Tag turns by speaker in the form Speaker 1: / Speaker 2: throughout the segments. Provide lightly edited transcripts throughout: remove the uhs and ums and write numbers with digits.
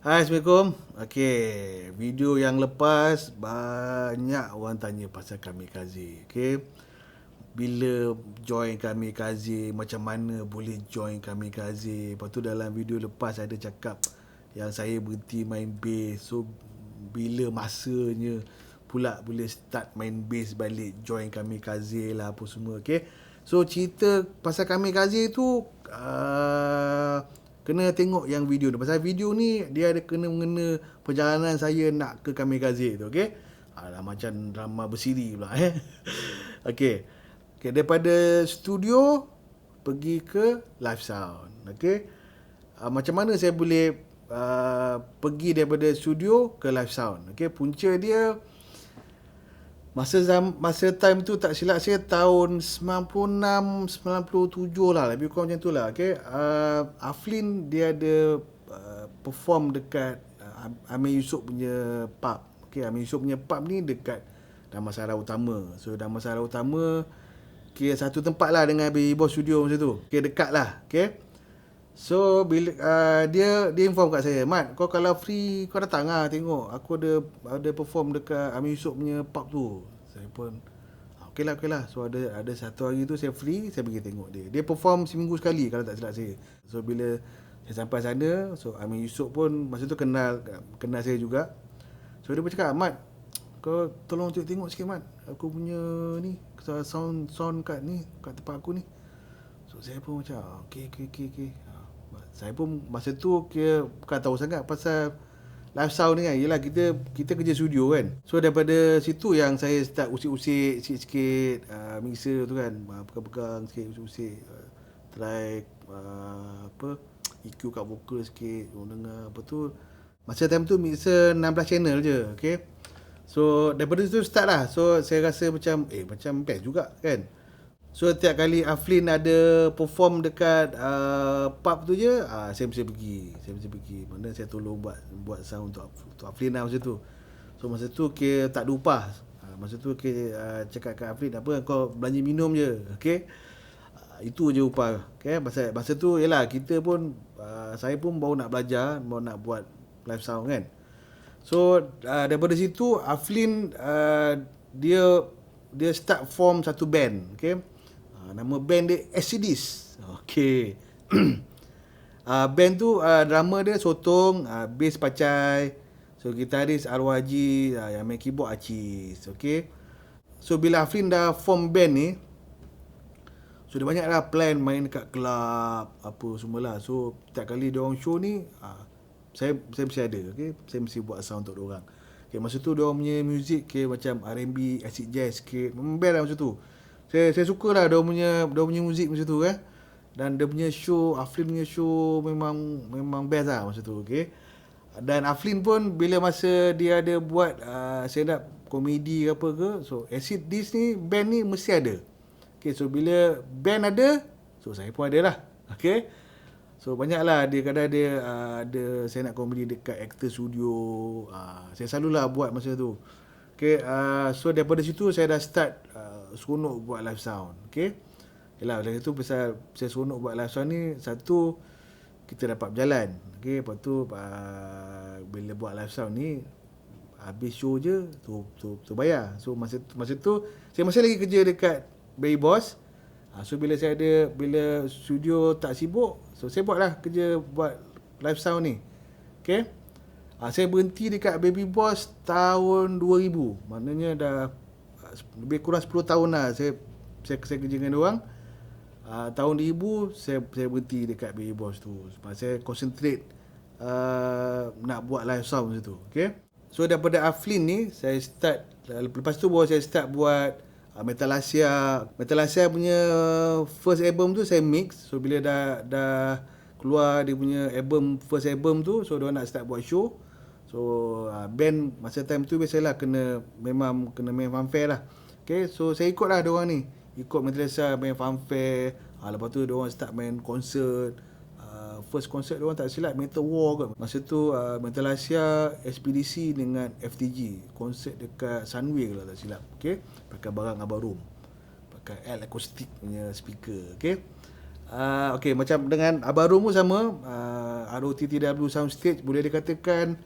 Speaker 1: Hai, Assalamualaikum. Okey, video yang lepas banyak orang tanya pasal kamikaze. Okey, bila join kamikaze, macam mana boleh join kamikaze. Lepas tu dalam video lepas ada cakap yang saya berhenti main bass. So, bila masanya pula boleh start main bass balik, join kamikaze lah apa semua. Okey, so cerita pasal kamikaze tu kena tengok yang video ni. Pasal video ni dia ada kena mengena perjalanan saya nak ke kamikaze tu. Okey, alah, macam drama bersiri pula okey. Okey, daripada studio pergi ke live sound. Okey, macam mana saya boleh pergi daripada studio ke live sound. Okey, punca dia masa time tu tak silap saya tahun 96 97 lah, lebih kurang macam tu lah. Okey, Aflin dia ada perform dekat Amir Yusof punya pub. Okey, Amir Yusof punya pub ni dekat Damansara Utama. So Damansara Utama kira satu tempat lah dengan Baby Boss Studio masa tu. Okey, dekat lah. Okey, so bila dia inform kat saya, "Mat, kau kalau free kau datang lah tengok. Aku ada perform dekat Amir Yusof punya pub tu." Saya pun okey lah. So ada satu hari tu saya free, saya pergi tengok dia. Dia perform seminggu sekali kalau tak silap saya. So bila saya sampai sana, so Amir Yusof pun masa tu kenal saya juga. So dia pun cakap, "Mat, kau tolong tengok sikit, Mat. Aku punya ni sound kat ni, kat tempat aku ni." So saya pun macam okey. Saya pun masa tu kira bukan tahu sangat pasal live sound ni kan. Yelah, kita kerja studio kan. So daripada situ yang saya start usik-usik sikit-sikit mixer tu kan, pegang-pegang sikit, usik-usik track EQ kat vokal sikit, orang dengar apa tu. Masa time tu mixer 16 channel je. Okay, so daripada situ start lah. So saya rasa macam macam best juga kan. So tiap kali Aflin ada perform dekat pub tu je, saya mesti pergi. Mana saya tolong buat sound untuk Aflin lah masa tu. So masa tu tak ada upah. Masa tu cakap kat Aflin, apa kau belanja minum je. Okey. Itu je upah. Okey, masa tu yalah kita pun saya pun baru nak belajar, baru nak buat live sound kan. So daripada situ Aflin dia start form satu band. Okey, nama band dia Acidis. Okey. Band tu drama dia Sotong, bass Pacai. So gitaris Arwah Haji, yang main keyboard Acis. Okey. So bila Afrin dah form band ni, so dia banyak lah plan main dekat club apa semualah. So setiap kali dia orang show ni, saya mesti ada. Okey, saya mesti buat sound untuk dia orang. Okey, masa tu dia orang punya music macam R&B, acid jazz sikit. Best lah masa tu. Saya suka lah dia punya muzik masa tu kan. Dan dia punya show, Aflin punya show memang best lah masa tu. Okay. Dan Aflin pun bila masa dia ada buat stand up komedi ke apa ke, so Acid Dish ni, band ni mesti ada. Okay, so bila band ada, so saya pun ada lah. Okay, so banyak lah dia kadang dia ada stand up komedi dekat Actor Studio. Saya selalulah buat masa tu. Okay, so daripada situ saya dah start seronok buat live sound. Okay, yelah, dari tu pasal saya seronok buat live sound ni, satu kita dapat berjalan. Okay, lepas tu bila buat live sound ni, habis show je tu bayar. So masa tu saya masih lagi kerja dekat Baby Boss. So bila studio tak sibuk, so saya buatlah kerja buat live sound ni. Okay, saya berhenti dekat Baby Boss tahun 2000. Maknanya dah lebih kurang 10 tahun lah saya kerja dengan diorang. Tahun 2000 saya berhenti dekat Baby Boss tu sebab saya concentrate nak buat live sound macam tu. Okay, so daripada Aflin ni saya start, lepas tu baru saya start buat Metal Asia punya first album tu saya mix. So bila dah keluar dia punya first album tu, so diorang nak start buat show. So band masa time tu biasalah memang kena main fanfare lah. Okay, so saya ikut lah diorang ni, ikut Metal Asia main fanfare. Lepas tu diorang start main konsert. First konsert diorang tak silap Metal War ke. Masa tu Metal Asia, Ekspedisi dengan FTG konsert dekat Sunway kalau tak silap. Okay, pakai barang Abang Rom, pakai L acoustic punya speaker. Okay, Okey, macam dengan Abang Rom pun sama. ROTTW Soundstage boleh dikatakan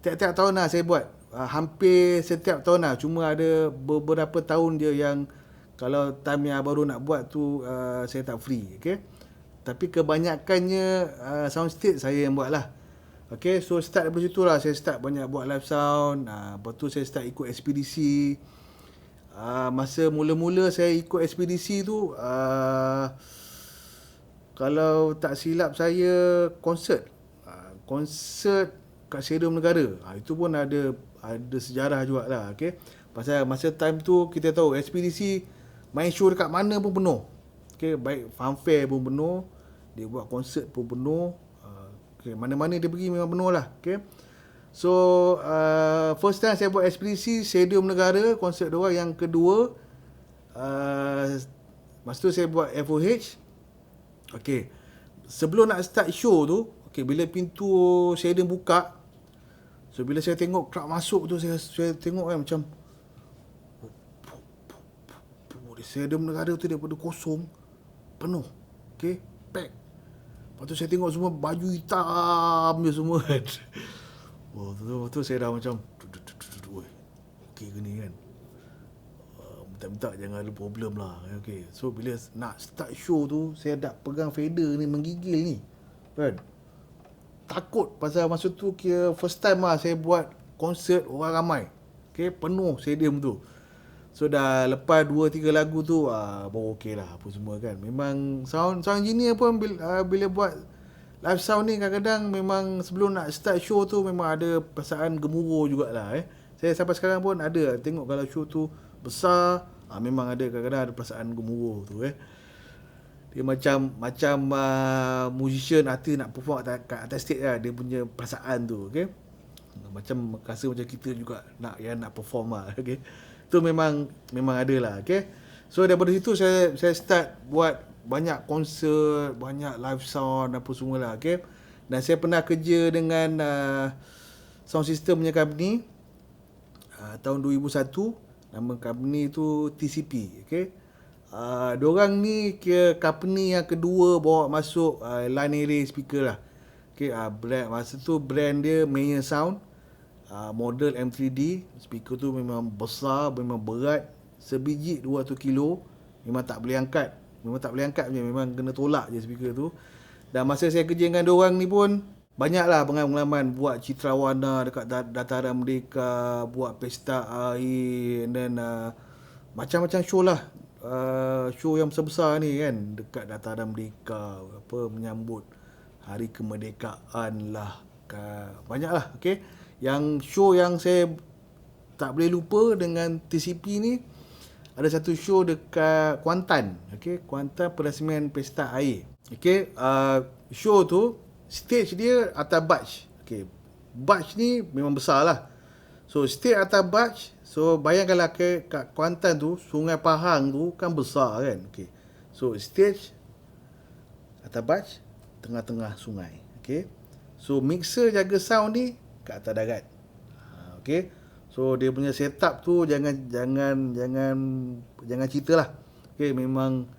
Speaker 1: tiap-tiap tahun lah saya buat. Hampir setiap tahun lah. Cuma ada beberapa tahun je yang kalau time yang Abang Rom nak buat tu saya tak free. Okay. Tapi kebanyakannya soundstage saya yang buat lah. Okay, so start daripada situ lah. Saya start banyak buat live sound. Lepas tu saya start ikut ekspedisi. Masa mula-mula saya ikut ekspedisi tu, kalau tak silap saya konsert. Konsert kat Stadium Negara. Itu pun ada sejarah juga lah. Okay. Pasal masa time tu kita tahu ekspedisi main show dekat mana pun penuh. Okay, baik funfair pun penuh. Dia buat konsert pun penuh. Okay, mana-mana dia pergi memang penuh lah. Okay. So first time saya buat ekspedisi Stadium Negara, konsert dia. Yang kedua, masa tu saya buat FOH. Okay, sebelum nak start show tu, okay, bila pintu stadium buka, so bila saya tengok crowd masuk tu, saya tengok kan macam Stadium Negara tu daripada kosong penuh. Okay, pack. Lepas tu saya tengok semua baju hitam je semua kan. Tu saya dah macam okey ke ni kan. Minta-minta jangan ada problem lah. Okay. So bila nak start show tu, saya dah pegang fader ni, menggigil ni kan. Takut pasal masa tu kira first time lah saya buat konsert orang ramai. Okay, penuh stadium tu. So dah lepas 2-3 lagu tu baru okey lah apa semua kan. Memang sound engineer pun bila buat live sound ni kadang-kadang memang sebelum nak start show tu memang ada perasaan gemuruh jugalah. Saya sampai sekarang pun ada tengok kalau show tu besar, memang ada kadang-kadang ada perasaan gemuruh tu. Dia macam musician, artis nak perform kat atas stage lah, dia punya perasaan tu. Okay, macam rasa macam kita juga nak perform lah. Okay, tu memang ada lah. Okay, so daripada situ saya start buat banyak konsert, banyak live sound apa semua lah. Okay, dan saya pernah kerja dengan sound system punya company tahun 2001. Nama company tu TCP. Okay, diorang ni kira company yang kedua bawa masuk line array speaker lah. Okay, masa tu brand dia Mayer Sound, model M3D. Speaker tu memang besar, memang berat, sebiji 200 kilo, memang tak boleh angkat. Memang kena tolak je speaker tu. Dan masa saya kerja dengan diorang ni pun banyaklah pengalaman buat Citrawana dekat Dataran Merdeka, buat pesta air, dan macam-macam show lah. Show yang besar-besar ni kan dekat Dataran Merdeka, apa menyambut Hari Kemerdekaan lah. Banyak lah. Okay, yang show yang saya tak boleh lupa dengan TCP ni, ada satu show dekat Kuantan. Okay, Kuantan perasmian pesta air. Okay, show tu stage dia atas barge. Okay, barge ni memang besar lah. So stage atas barge. So bayangkanlah kat Kuantan tu, Sungai Pahang tu kan besar kan. Okay, so stage atas barge, tengah-tengah sungai. Okay, so mixer jaga sound ni kat atas darat. Okay, so dia punya setup tu jangan cerita lah. Okay, memang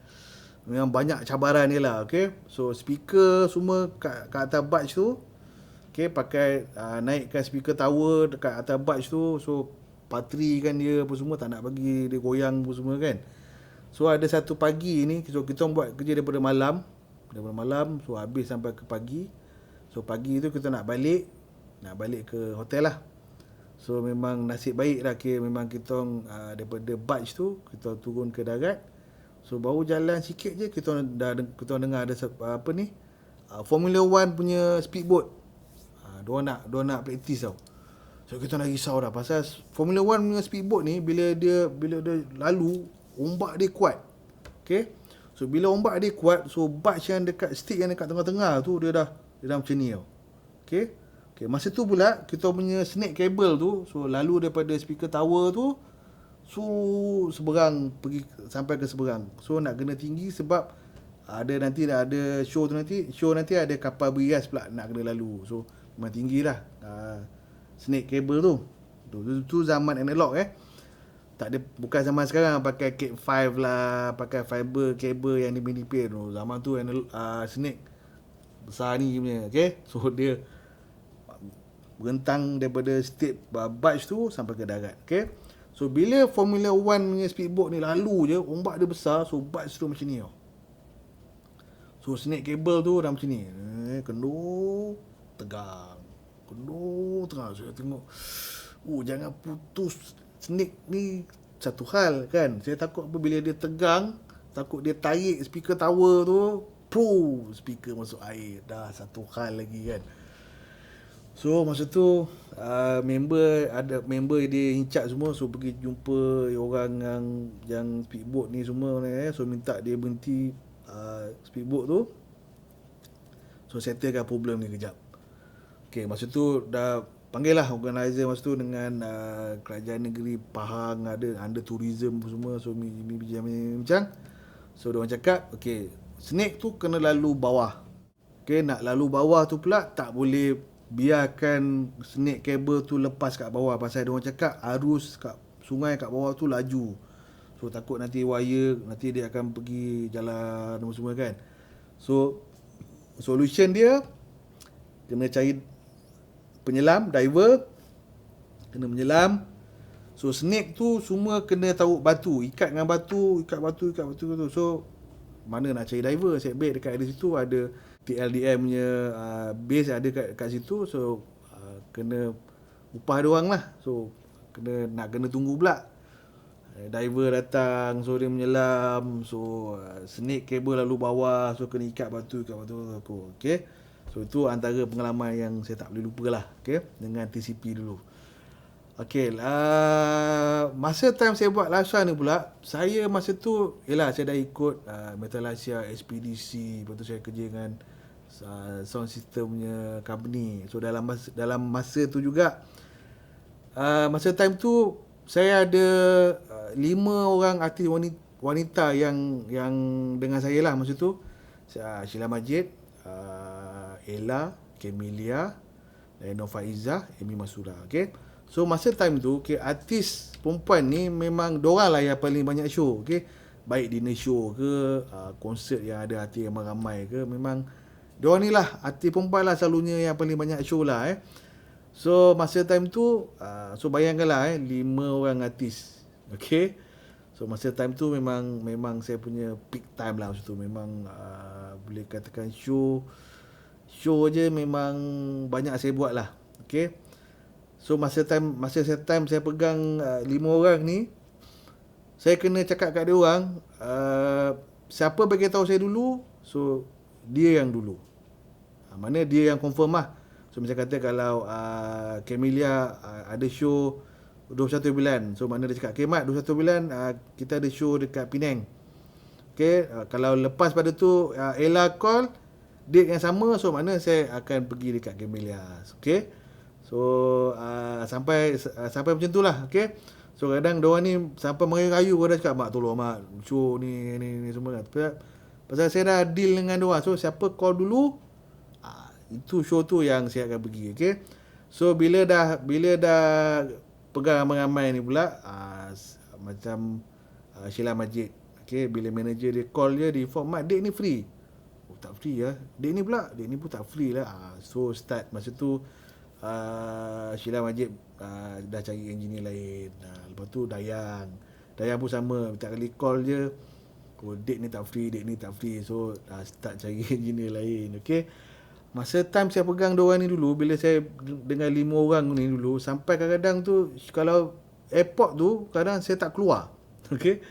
Speaker 1: banyak cabaran ni lah. Okay, so speaker semua kat atas barge tu. Okay, pakai naikkan speaker tower dekat atas barge tu. So patri kan dia apa semua, tak nak bagi dia goyang apa semua kan. So ada satu pagi ni, so kita buat kerja daripada malam. So habis sampai ke pagi. So pagi tu kita nak balik ke hotel lah. So memang nasib baik lah, memang kita daripada barge tu kita turun ke darat. So baru jalan sikit je kita dengar ada apa ni, Formula 1 punya speedboat. Diorang nak praktis tau. So kita nak risau dah pasal Formula 1 punya speedboat ni bila dia lalu, ombak dia kuat. Okay, so bila ombak dia kuat, so barge yang dekat stick yang dekat tengah-tengah tu dia dah macam ni tau. Okay, masa tu pula kita punya snake cable tu, so lalu daripada speaker tower tu, so seberang pergi sampai ke seberang. So nak kena tinggi sebab ada show nanti ada kapal berias pula nak kena lalu. So memang tinggi lah snake cable tu. Tu zaman analog. Tak ada, bukan zaman sekarang pakai Cat 5 lah, pakai fiber kabel yang nipis-nipis tu. Zaman tu Snake besar ni punya, okay. So dia berentang daripada state barge tu sampai ke darat, okay. So bila Formula 1 punya speedboat ni lalu je, ombak dia besar, so barge tu macam ni tau. So snake cable tu dah macam ni, kendur tegang, kendur tegang. Saya tengok, jangan putus snake ni, satu hal kan. Saya takut apabila dia tegang, takut dia tarik speaker tower tu, speaker masuk air, dah satu hal lagi kan. So masa tu member dia in charge semua, so pergi jumpa orang yang speedboat ni semua, so minta dia berhenti speedboat tu, so settlekan problem ni kejap. Okay, masa tu dah panggil lah organizer masa tu dengan kerajaan negeri Pahang, ada under tourism semua, so bincang. So diorang cakap, okay, snake tu kena lalu bawah. Okay, nak lalu bawah tu pula tak boleh biarkan snake cable tu lepas kat bawah, pasal diorang cakap arus kat sungai kat bawah tu laju. So takut nanti wire, nanti dia akan pergi jalan semua kan. So solution dia kena cari penyelam, diver, kena menyelam. So snake tu semua kena taruh batu, ikat dengan batu, ikat batu. So mana nak cari diver? Saya baik dekat ada situ ada TLDM punya base ada kat situ. So kena upah dia orang lah. So kena tunggu pula diver datang, so dia menyelam, so snake cable lalu bawah, so kena ikat batu. Okay, so itu antara pengalaman yang saya tak boleh lupa lah, okay, dengan TCP dulu. Okay, masa time saya buat Lasha ni pula, saya masa tu saya dah ikut Metalasia Ekspedisi, lepas tu saya kerja dengan sound system punya company. So dalam masa tu juga, masa time tu saya ada 5 orang artis wanita yang dengan saya lah masa tu. Sheila Majid, Ella, Camelia, Nova Izzah, Amy Masura. Okay, so masa time tu, okay, artis perempuan ni memang dorang lah yang paling banyak show, okay. Baik dinner show ke, konsert yang ada artis yang ramai ke, memang dorang ni lah, artis perempuan lah selalunya yang paling banyak show lah. So masa time tu, so bayangkanlah 5 orang artis, okay. So masa time tu memang saya punya peak time lah masa tu. Memang boleh katakan show je memang banyak saya buat lah, okay. So masa time saya pegang 5 orang ni, saya kena cakap kat dia orang, siapa bagi tahu saya dulu, so dia yang dulu. Mana dia yang confirm lah. So macam kata kalau Camelia ada show 21 bulan, so mana dia cakap, okay Mat, 21 bulan kita ada show dekat Penang. Okay, kalau lepas pada tu Ella call date yang sama, so mana saya akan pergi dekat Camelia. Okay, so sampai macam tu lah, okay. So kadang diorang ni sampai merayu-rayu, kau dah cakap, Mak tolong Mak, show ni semua kan. Pasal saya dah deal dengan diorang, so siapa call dulu, itu show tu yang saya akan pergi, okay. So bila dah pegang ramai-ramai ni pula, macam Sheila Majid, okay, bila manager dia call dia, dia inform, Mat, date ni free. Oh, tak free lah. Date ni pun tak free lah. So start masa tu Sheila Majid dah cari engineer lain. Lepas tu Dayang pun sama, tak kali call je, date ni tak free. So start cari engineer lain, okay. Masa time saya pegang diorang ni dulu, bila saya dengan 5 orang ni dulu, sampai kadang-kadang tu, kalau airport tu, kadang saya tak keluar. Okay.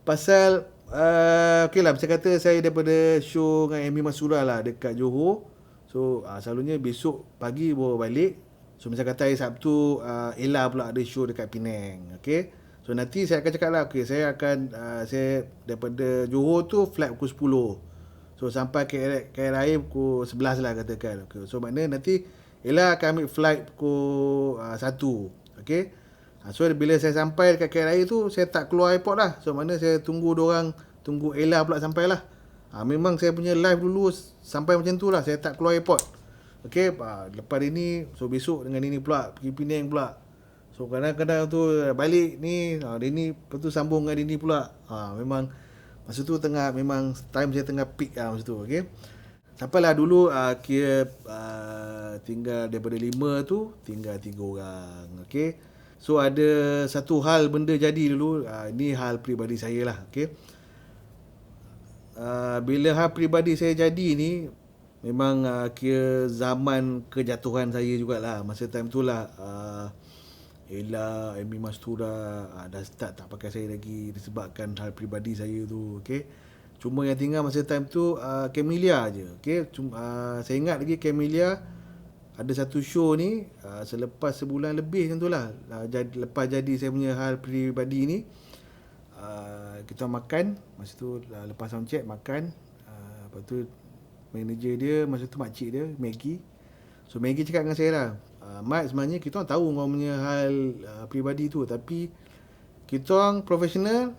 Speaker 1: Pasal, okay lah, macam kata saya daripada show dengan Amy Masura lah, dekat Johor. So, selalunya besok pagi baru balik. So, macam kata hari Sabtu, Ella pula ada show dekat Penang. Okay. So, nanti saya akan cakap lah, okay, saya daripada Johor tu, flight pukul 10. So sampai KLIA pukul 11 lah katakan. Okay. So maknanya nanti Ella akan ambil flight pukul 1. Okay. So bila saya sampai dekat KLIA tu, saya tak keluar airport lah. So maknanya saya tunggu Ella pula sampai lah. Memang saya punya live dulu sampai macam tu lah. Saya tak keluar airport. Okay. Lepas ini, so besok dengan ini pula pergi Penang pula. So So kadang-kadang tu balik ni, Dini, lepas tu sambung dengan Dini pula. Memang masa tu memang time saya tengah peak masa tu, okey. Sampailah dulu kira tinggal daripada 5 tu tinggal 3 orang, okey. So ada satu hal benda jadi dulu, ni hal peribadi saya lah, okey. Bila hal peribadi saya jadi ni, memang kira zaman kejatuhan saya jugalah. Masa time tu lah Ella, Amy Mastura dah start tak pakai saya lagi disebabkan hal peribadi saya tu, okey. Cuma yang tinggal masa time tu Camellia je, okey. Saya ingat lagi Camellia ada satu show ni selepas sebulan lebih macam tu lah. Lepas jadi saya punya hal peribadi ni, kita makan masa tu, lepas sound check makan, lepas tu manager dia masa tu makcik dia Maggie. So Maggie cakap dengan saya lah, Mat, sebenarnya kita orang tahu kau punya hal peribadi tu, tapi kita orang profesional,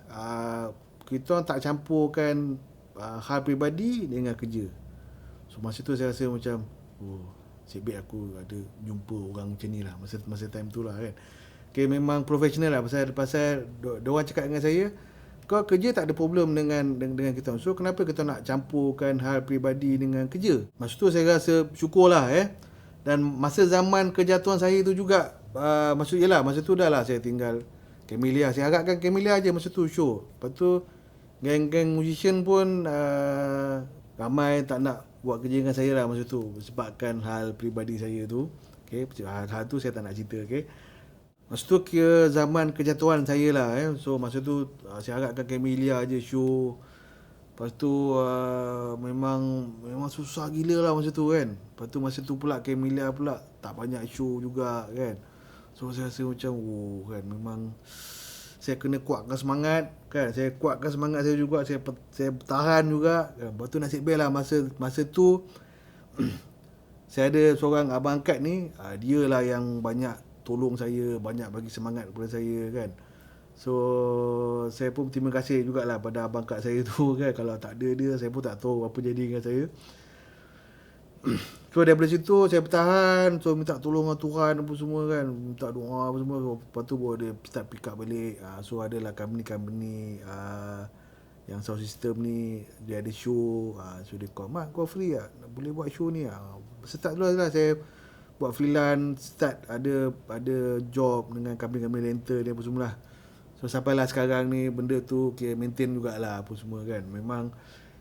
Speaker 1: kita orang tak campurkan hal peribadi dengan kerja. So masa tu saya rasa macam, nasib baik aku ada jumpa orang macam ni lah masa time tu lah kan. Okay, memang profesional lah. Pasal diorang cakap dengan saya, kau kerja tak ada problem dengan kita. So kenapa kita nak campurkan hal peribadi dengan kerja? Masa tu saya rasa syukur lah Dan masa zaman kejatuhan saya tu juga, masa tu dah lah saya tinggal Camellia. Saya harapkan Camellia je masa tu show. Lepas tu geng-geng musician pun ramai tak nak buat kerja dengan saya lah masa tu, sebabkan hal peribadi saya tu. Okay, hal tu saya tak nak cerita. Okay, masa tu kira zaman kejatuhan saya lah. So masa tu saya harapkan Camellia je show. Lepas tu memang susah gila lah masa tu kan. Lepas tu masa tu pula Camellia pula tak banyak show juga kan. So saya rasa macam kan, memang saya kena kuatkan semangat kan. Saya kuatkan semangat saya juga, saya bertahan juga kan. Lepas tu nasib baik lah masa tu saya ada seorang abang angkat ni, dia lah yang banyak tolong saya, banyak bagi semangat kepada saya kan. So saya pun terima kasih jugalah pada abang angkat saya tu kan. Kalau tak ada dia, saya pun tak tahu apa jadi dengan saya. So daripada situ saya bertahan. So minta tolong dengan Tuhan apa semua kan, minta doa apa semua. So, lepas tu baru dia start pick up balik. So adalah company yang sound system ni, dia ada show. So dia call, Mat, kau free tak? Boleh buat show ni? Start dulu lah saya buat freelance, start ada job dengan company rental dia apa semua lah. So sampailah sekarang ni benda tu maintain jugalah apa semua kan. Memang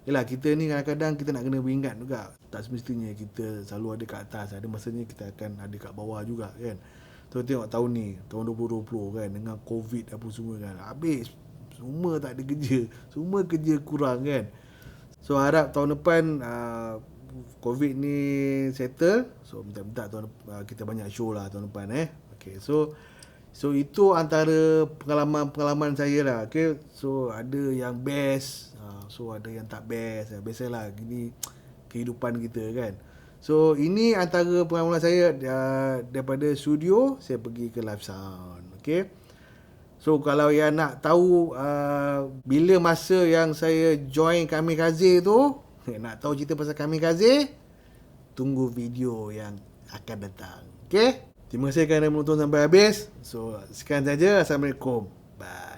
Speaker 1: yelah, kita ni kadang-kadang kita nak kena beringat juga, tak semestinya kita selalu ada kat atas. Ada masanya kita akan ada kat bawah juga kan. So tengok tahun ni, tahun 2020 kan, dengan COVID apa semua kan, habis semua tak ada kerja, semua kerja kurang kan. So harap tahun depan COVID ni settle. So minta tahun kita banyak show lah tahun depan Okay, so itu antara pengalaman saya lah. Okay, so ada yang best, so ada yang tak best. Biasalah, gini kehidupan kita kan. So ini antara pengalaman saya daripada studio saya pergi ke live sound. Okay, so kalau yang nak tahu bila masa yang saya join Kamikaze tu, nak tahu cerita pasal Kamikaze, tunggu video yang akan datang. Okay, terima kasih kerana menonton sampai habis. So sekian saja. Assalamualaikum. Bye.